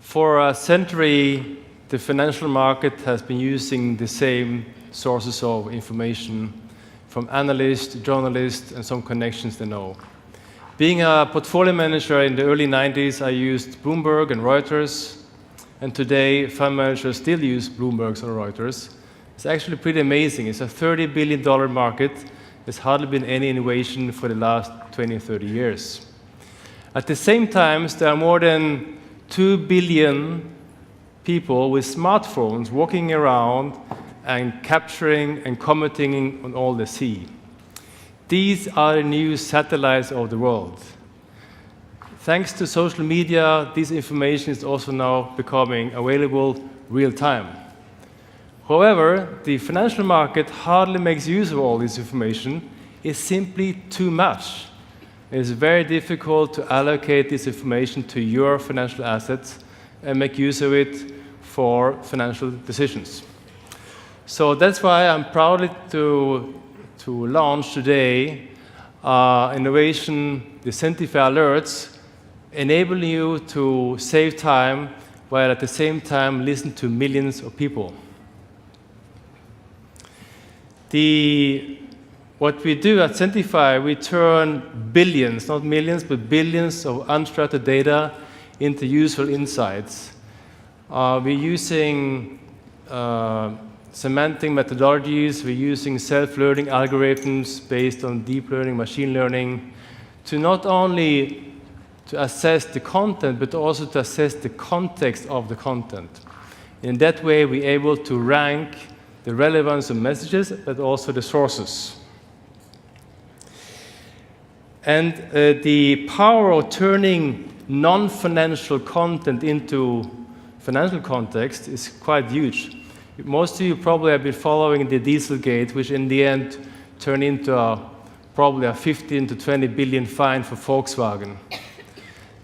For a century, the financial market has been using the same sources of information from analysts, journalists, and some connections they know. Being a portfolio manager in the early 90s, I used Bloomberg and Reuters, and today fund managers still use Bloomberg or Reuters. It's actually pretty amazing. It's a $30 billion market. There's hardly been any innovation for the last 20 or 30 years. At the same time, there are more than 2 billion people with smartphones walking around and capturing and commenting on all they see. These are the new satellites of the world. Thanks to social media, this information is also now becoming available real time. However, the financial market hardly makes use of all this information. It's simply too much. It's very difficult to allocate this information to your financial assets and make use of it for financial decisions. So that's why I'm proud to launch today innovation, the Sentifi alerts, enabling you to save time while at the same time listen to millions of people. What we do at Sentifi, we turn billions, not millions, but billions of unstructured data into useful insights. We're using semantic methodologies, we're using self-learning algorithms based on deep learning, machine learning, to not only to assess the content, but also to assess the context of the content. In that way, we're able to rank the relevance of messages, but also the sources. And the power of turning non-financial content into financial context is quite huge. Most of you probably have been following the Dieselgate, which in the end turned into probably a 15 to 20 billion fine for Volkswagen.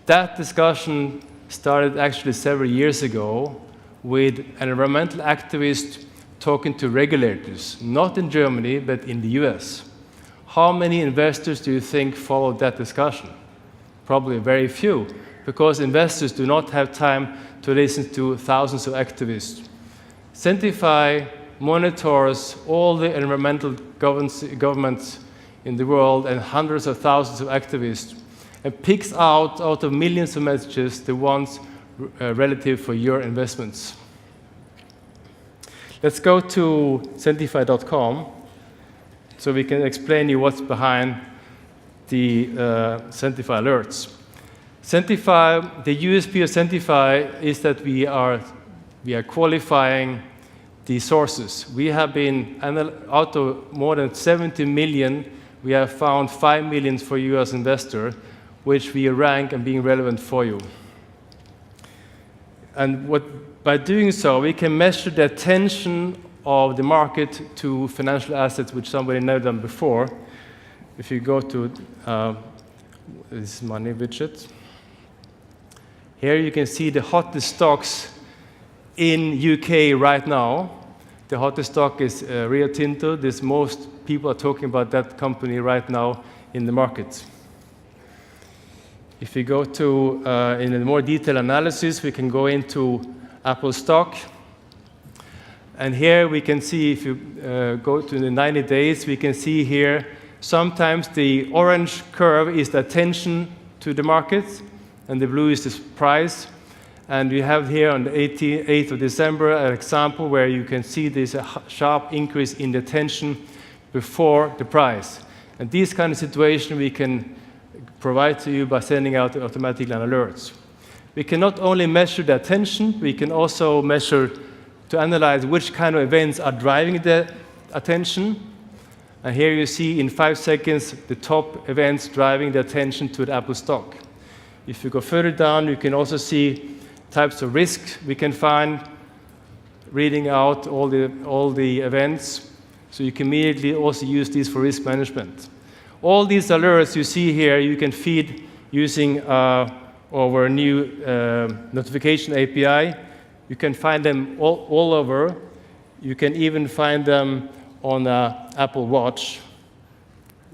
That discussion started actually several years ago with an environmental activist talking to regulators, not in Germany, but in the US. How many investors do you think followed that discussion? Probably very few, because investors do not have time to listen to thousands of activists. Sentifi monitors all the environmental governments in the world and hundreds of thousands of activists and picks out of millions of messages the ones relative for your investments. Let's go to Sentifi.com so we can explain you what's behind the Sentifi alerts. Sentifi, the USP of Sentifi is that we are qualifying the sources. We have been, out of more than 70 million, we have found 5 million for you as investor, which we rank and being relevant for you. And by doing so, we can measure the attention of the market to financial assets, which somebody never done before. If you go to this money widget, here you can see the hottest stocks in UK right now. The hottest stock is Rio Tinto. Most people are talking about that company right now in the market. If we go to in a more detailed analysis, we can go into Apple stock. And here we can see, if you go to the 90 days, we can see here sometimes the orange curve is the attention to the market, and the blue is the price. And we have here on the 8th of December an example where you can see there's a sharp increase in the attention before the price. And these kind of situations we can provide to you by sending out automatic alerts. We can not only measure the attention, we can also measure to analyze which kind of events are driving the attention. And here you see in 5 seconds the top events driving the attention to the Apple stock. If you go further down, you can also see types of risks we can find, reading out all the events. So you can immediately also use these for risk management. All these alerts you see here, you can feed using our new notification API. You can find them all over. You can even find them on an Apple Watch,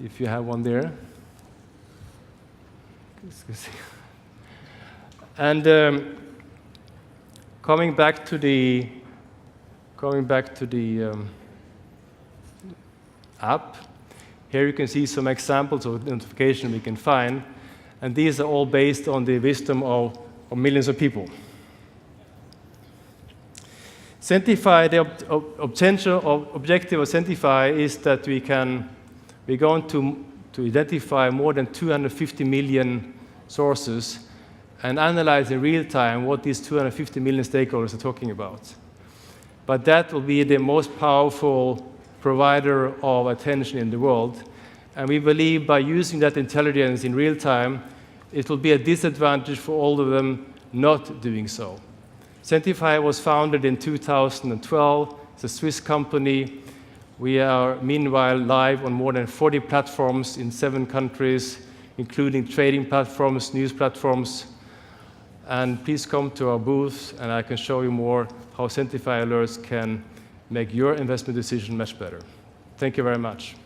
if you have one there. And Coming back to the app, here you can see some examples of notification we can find, and these are all based on the wisdom of millions of people. Sentifi, the objective of Sentifi is that we're going to identify more than 250 million sources and analyze in real time what these 250 million stakeholders are talking about. But that will be the most powerful provider of attention in the world. And we believe by using that intelligence in real time, it will be a disadvantage for all of them not doing so. Sentifi was founded in 2012. It's a Swiss company. We are, meanwhile, live on more than 40 platforms in 7 countries, including trading platforms, news platforms. And please come to our booth, and I can show you more how Sentifi alerts can make your investment decision much better. Thank you very much.